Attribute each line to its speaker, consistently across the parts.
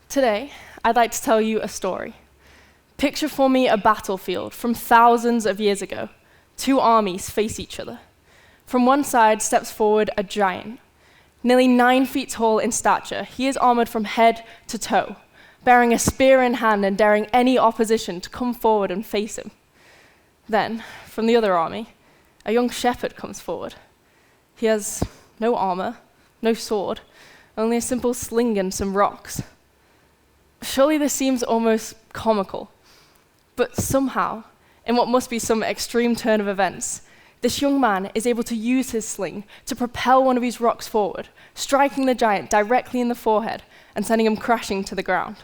Speaker 1: Today, I'd like to tell you a story. Picture for me a battlefield from thousands of years ago. Two armies face each other. From one side steps forward a giant. Nearly 9 feet tall in stature, he is armored from head to toe, bearing a spear in hand and daring any opposition to come forward and face him. Then, from the other army, a young shepherd comes forward. He has no armor, no sword, only a simple sling and some rocks. Surely this seems almost comical, but somehow, in what must be some extreme turn of events, this young man is able to use his sling to propel one of these rocks forward, striking the giant directly in the forehead and sending him crashing to the ground.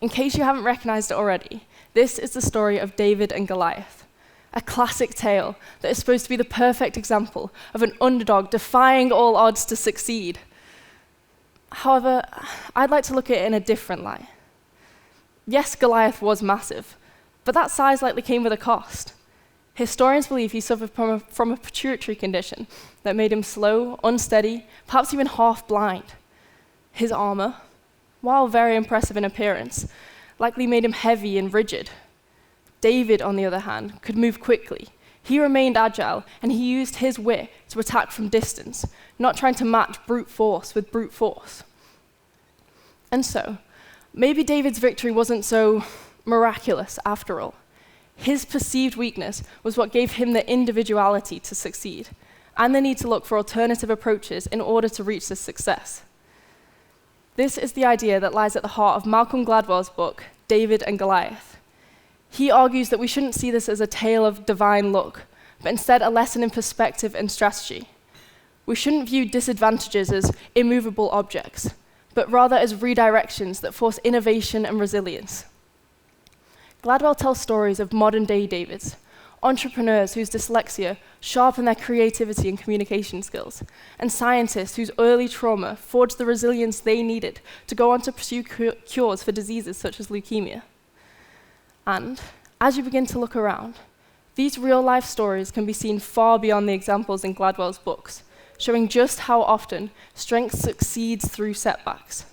Speaker 1: In case you haven't recognized it already, this is the story of David and Goliath, a classic tale that is supposed to be the perfect example of an underdog defying all odds to succeed. However, I'd like to look at it in a different light. Yes, Goliath was massive, but that size likely came with a cost. Historians believe he suffered from a pituitary condition that made him slow, unsteady, perhaps even half blind. His armor, while very impressive in appearance, likely made him heavy and rigid. David, on the other hand, could move quickly. He remained agile, and he used his wit to attack from distance, not trying to match brute force with brute force. And so, maybe David's victory wasn't so miraculous after all. His perceived weakness was what gave him the individuality to succeed, and the need to look for alternative approaches in order to reach this success. This is the idea that lies at the heart of Malcolm Gladwell's book, David and Goliath. He argues that we shouldn't see this as a tale of divine luck, but instead a lesson in perspective and strategy. We shouldn't view disadvantages as immovable objects, but rather as redirections that force innovation and resilience. Gladwell tells stories of modern-day Davids, entrepreneurs whose dyslexia sharpened their creativity and communication skills, and scientists whose early trauma forged the resilience they needed to go on to pursue cures for diseases such as leukemia. And as you begin to look around, these real-life stories can be seen far beyond the examples in Gladwell's books, showing just how often strength succeeds through setbacks.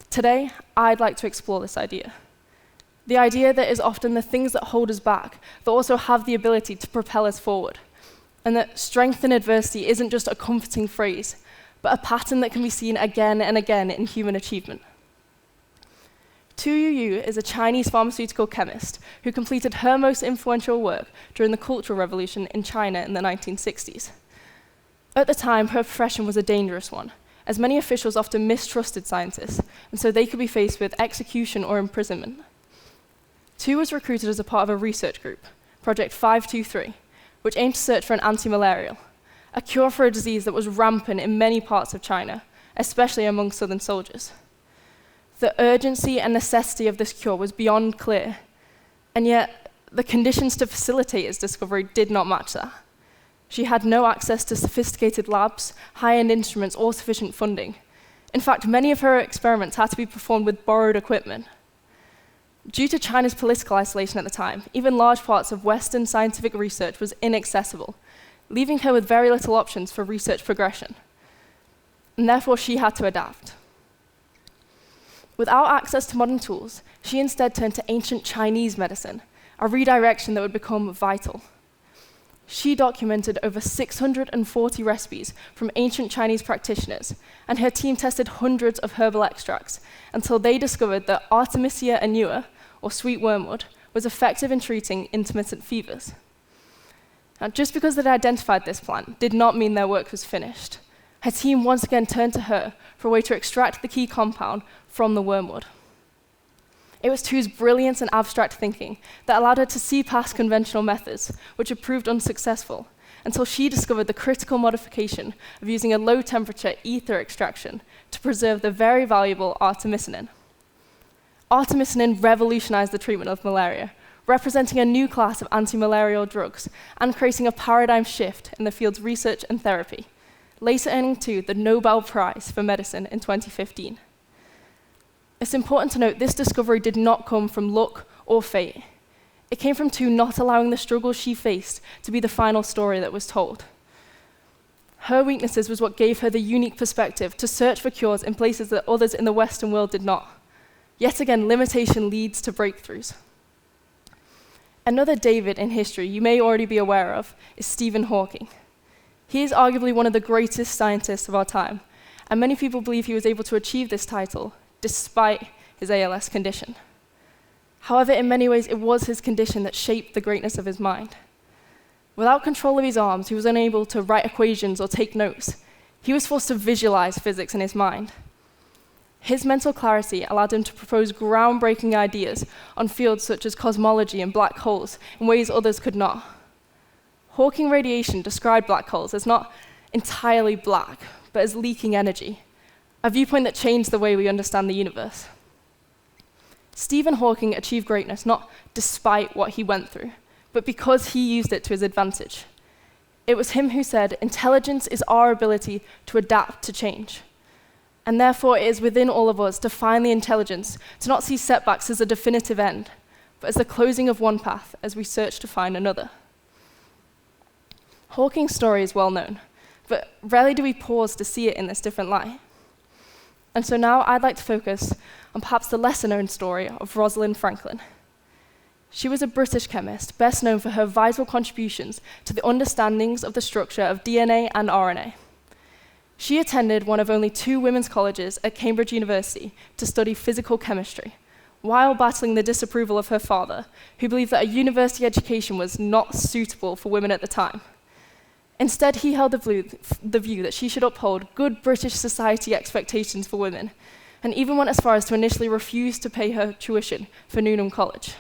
Speaker 1: Today, I'd like to explore this idea. The idea that it is often the things that hold us back that also have the ability to propel us forward, and that strength in adversity isn't just a comforting phrase, but a pattern that can be seen again and again in human achievement. Tu Youyou is a Chinese pharmaceutical chemist who completed her most influential work during the Cultural Revolution in China in the 1960s. At the time, her profession was a dangerous one, as many officials often mistrusted scientists, and so they could be faced with execution or imprisonment. Tu was recruited as a part of a research group, Project 523, which aimed to search for an anti-malarial, a cure for a disease that was rampant in many parts of China, especially among southern soldiers. The urgency and necessity of this cure was beyond clear, and yet the conditions to facilitate its discovery did not match that. She had no access to sophisticated labs, high-end instruments, or sufficient funding. In fact, many of her experiments had to be performed with borrowed equipment. Due to China's political isolation at the time, even large parts of Western scientific research was inaccessible, leaving her with very little options for research progression. And therefore, she had to adapt. Without access to modern tools, she instead turned to ancient Chinese medicine, a redirection that would become vital. She documented over 640 recipes from ancient Chinese practitioners, and her team tested hundreds of herbal extracts until they discovered that Artemisia annua, or sweet wormwood, was effective in treating intermittent fevers. Now, just because they'd identified this plant did not mean their work was finished. Her team once again turned to her for a way to extract the key compound from the wormwood. It was Tu's brilliance and abstract thinking that allowed her to see past conventional methods, which had proved unsuccessful, until she discovered the critical modification of using a low-temperature ether extraction to preserve the very valuable artemisinin. Artemisinin revolutionized the treatment of malaria, representing a new class of anti-malarial drugs and creating a paradigm shift in the field's research and therapy, later earning Tu the Nobel Prize for Medicine in 2015. It's important to note this discovery did not come from luck or fate. It came from Tu not allowing the struggles she faced to be the final story that was told. Her weaknesses was what gave her the unique perspective to search for cures in places that others in the Western world did not. Yet again, limitation leads to breakthroughs. Another David in history you may already be aware of is Stephen Hawking. He is arguably one of the greatest scientists of our time, and many people believe he was able to achieve this title despite his ALS condition. However, in many ways, it was his condition that shaped the greatness of his mind. Without control of his arms, he was unable to write equations or take notes. He was forced to visualize physics in his mind. His mental clarity allowed him to propose groundbreaking ideas on fields such as cosmology and black holes in ways others could not. Hawking radiation described black holes as not entirely black, but as leaking energy, a viewpoint that changed the way we understand the universe. Stephen Hawking achieved greatness not despite what he went through, but because he used it to his advantage. It was him who said, "Intelligence is our ability to adapt to change." And therefore, it is within all of us to find the intelligence to not see setbacks as a definitive end, but as the closing of one path as we search to find another. Hawking's story is well known, but rarely do we pause to see it in this different light. And so now I'd like to focus on perhaps the lesser-known story of Rosalind Franklin. She was a British chemist, best known for her vital contributions to the understandings of the structure of DNA and RNA. She attended one of only 2 women's colleges at Cambridge University to study physical chemistry, while battling the disapproval of her father, who believed that a university education was not suitable for women at the time. Instead, he held the view that she should uphold good British society expectations for women, and even went as far as to initially refuse to pay her tuition for Newnham College.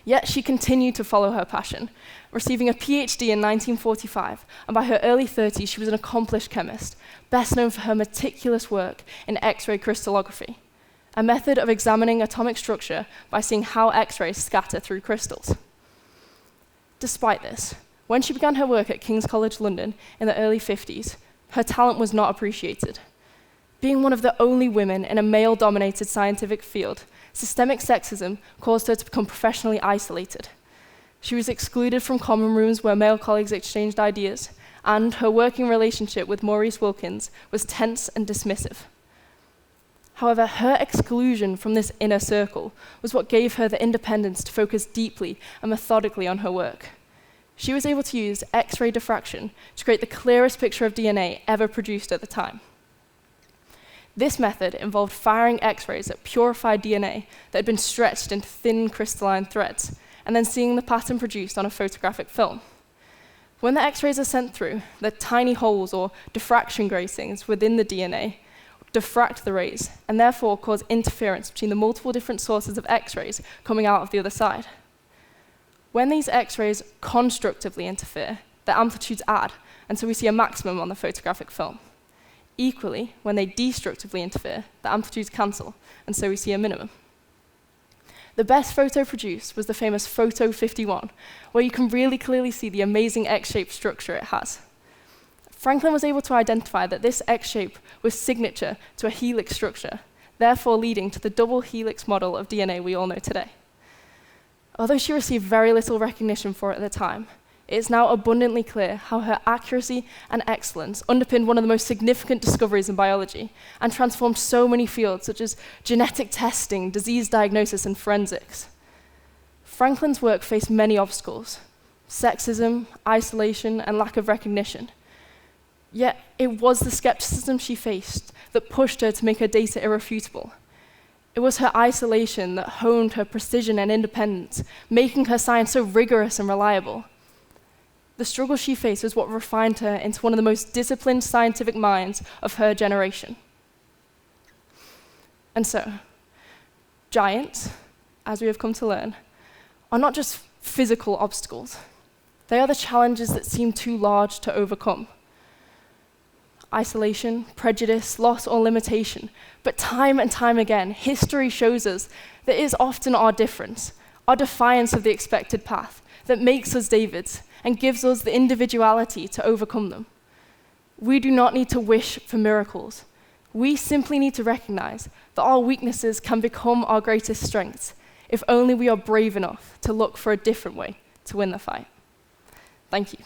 Speaker 1: Yet she continued to follow her passion, receiving a PhD in 1945, and by her early 30s she was an accomplished chemist, best known for her meticulous work in X-ray crystallography, a method of examining atomic structure by seeing how X-rays scatter through crystals. Despite this, when she began her work at King's College London in the early 50s, her talent was not appreciated. Being one of the only women in a male-dominated scientific field, systemic sexism caused her to become professionally isolated. She was excluded from common rooms where male colleagues exchanged ideas, and her working relationship with Maurice Wilkins was tense and dismissive. However, her exclusion from this inner circle was what gave her the independence to focus deeply and methodically on her work. She was able to use X-ray diffraction to create the clearest picture of DNA ever produced at the time. This method involved firing X-rays at purified DNA that had been stretched into thin crystalline threads, and then seeing the pattern produced on a photographic film. When the X-rays are sent through, the tiny holes or diffraction gratings within the DNA diffract the rays, and therefore cause interference between the multiple different sources of X-rays coming out of the other side. When these X-rays constructively interfere, the amplitudes add, and so we see a maximum on the photographic film. Equally, when they destructively interfere, the amplitudes cancel, and so we see a minimum. The best photo produced was the famous Photo 51, where you can really clearly see the amazing X-shaped structure it has. Franklin was able to identify that this X-shape was signature to a helix structure, therefore leading to the double helix model of DNA we all know today. Although she received very little recognition for it at the time, it is now abundantly clear how her accuracy and excellence underpinned one of the most significant discoveries in biology and transformed so many fields such as genetic testing, disease diagnosis, and forensics. Franklin's work faced many obstacles: sexism, isolation, and lack of recognition. Yet it was the skepticism she faced that pushed her to make her data irrefutable. It was her isolation that honed her precision and independence, making her science so rigorous and reliable. The struggle she faced was what refined her into one of the most disciplined scientific minds of her generation. And so, giants, as we have come to learn, are not just physical obstacles. They are the challenges that seem too large to overcome. Isolation, prejudice, loss, or limitation. But time and time again, history shows us that it is often our difference, our defiance of the expected path, that makes us Davids and gives us the individuality to overcome them. We do not need to wish for miracles. We simply need to recognize that our weaknesses can become our greatest strengths if only we are brave enough to look for a different way to win the fight. Thank you.